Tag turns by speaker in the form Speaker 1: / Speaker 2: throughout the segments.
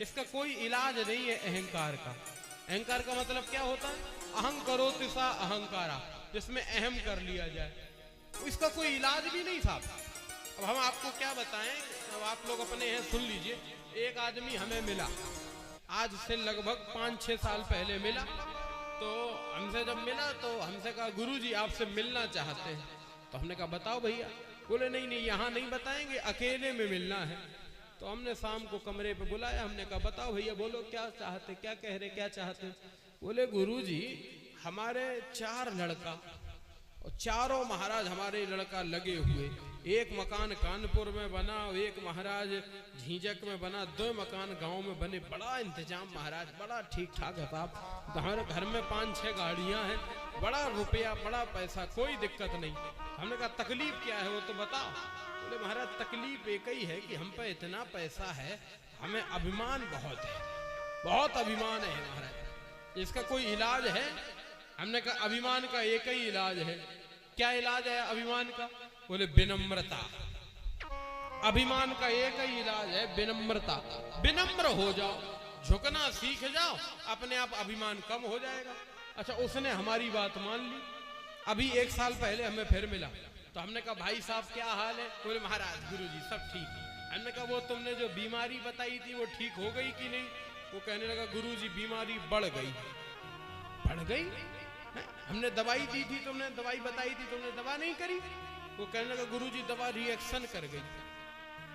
Speaker 1: इसका कोई इलाज नहीं है अहंकार का। अहंकार का मतलब क्या होता है? अहं करो तिसा अहंकारा, जिसमें अहम कर लिया जाए। इसका कोई इलाज भी नहीं था। अब हम आपको क्या बताएं, अब आप लोग अपने हैं सुन लीजिए। एक आदमी हमें मिला, आज से लगभग 5-6 साल पहले मिला। तो हमसे जब मिला तो हमसे कहा गुरुजी आपसे मिलना चाहते हैं। तो हमने कहा बताओ भैया। बोले नहीं नहीं यहाँ नहीं बताएंगे, अकेले में मिलना है। तो हमने शाम को कमरे पे बुलाया, हमने कहा बताओ भैया बोलो क्या चाहते, क्या कह रहे, क्या चाहते। बोले गुरुजी हमारे 4 लड़का और चारों महाराज हमारे लड़का लगे हुए, एक मकान कानपुर में बना, एक महाराज झींझक में बना, 2 मकान गांव में बने, बड़ा इंतजाम महाराज, बड़ा ठीक ठाक है साहब। हमारे घर में 5-6 गाड़ियां हैं, बड़ा रुपया, बड़ा पैसा, कोई दिक्कत नहीं। हमने कहा तकलीफ क्या है वो तो बताओ। बोले महाराज तकलीफ एक ही है कि हम पे इतना पैसा है, हमें अभिमान बहुत है, बहुत अभिमान है महाराज, इसका कोई इलाज है? हमने कहा अभिमान का एक ही इलाज है। क्या इलाज है अभिमान का? बोले विनम्रता। अभिमान का एक ही इलाज है विनम्रता। विनम्र हो जाओ, झुकना सीख जाओ, अपने आप अभिमान कम हो जाएगा। अच्छा उसने हमारी बात मान ली। अभी 1 साल पहले हमें फिर मिला तो हमने कहा भाई साहब क्या हाल है? बोले महाराज गुरुजी सब ठीक। हमने कहा वो तुमने जो बीमारी बताई थी वो ठीक हो गई कि नहीं? वो कहने लगा गुरुजी बीमारी बढ़ गई। बढ़ गई? हमने दवाई दी थी, तुमने दवाई बताई थी, तुमने दवा नहीं करी। वो कहने लगा गुरुजी दवा रिएक्शन कर गई।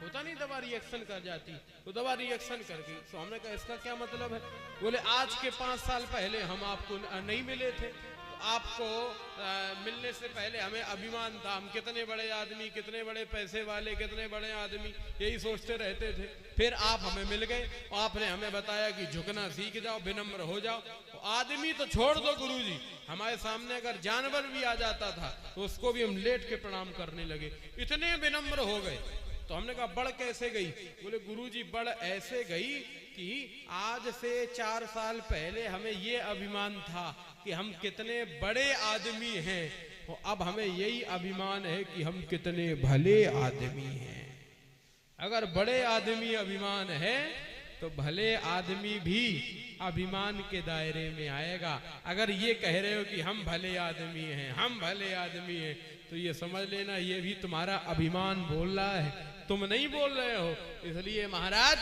Speaker 1: होता नहीं दवा रिएक्शन कर जाती, तो दवा रिएक्शन कर गई। तो हमने कहा इसका क्या मतलब है? बोले आज के 5 साल पहले हम आपको नहीं मिले थे, तो आपको मिलने से पहले हमें अभिमान था, हम कितने बड़े आदमी, कितने बड़े पैसे वाले, कितने बड़े आदमी, यही सोचते रहते थे। फिर आप हमें मिल गए और आपने हमें बताया कि झुकना सीख जाओ, विनम्र हो जाओ। तो आदमी तो छोड़ दो गुरुजी, हमारे सामने अगर जानवर भी आ जाता था तो उसको भी हम लेट के प्रणाम करने लगे, इतने विनम्र हो गए। तो हमने कहा बढ़ कैसे गई? बोले गुरुजी बढ़ ऐसे गई कि आज से 4 साल पहले हमें ये अभिमान था कि हम कितने बड़े आदमी हैं, और अब हमें यही अभिमान है कि हम कितने भले आदमी हैं। अगर बड़े आदमी अभिमान है तो भले आदमी भी अभिमान के दायरे में आएगा। अगर ये कह रहे हो कि हम भले आदमी हैं, हम भले आदमी हैं, तो ये समझ लेना ये भी तुम्हारा अभिमान बोल रहा है, तुम नहीं बोल रहे हो। इसलिए महाराज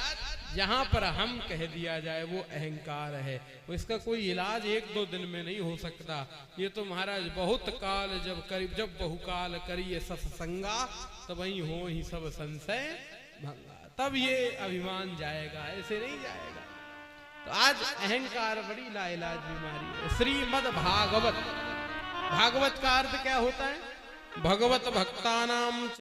Speaker 1: जहां पर हम कह दिया जाए वो अहंकार है, तो इसका कोई इलाज 1-2 दिन में नहीं हो सकता। ये तो महाराज बहुत काल जब बहुकाल करिए सत्संगा, तब वही हो ही सब संशय भंगा, तब ये अभिमान जाएगा, ऐसे नहीं जाएगा। तो आज अहंकार बड़ी लाइलाज बीमारी है। श्रीमद् भागवत, भागवत का अर्थ क्या होता है? भगवत भक्तानाम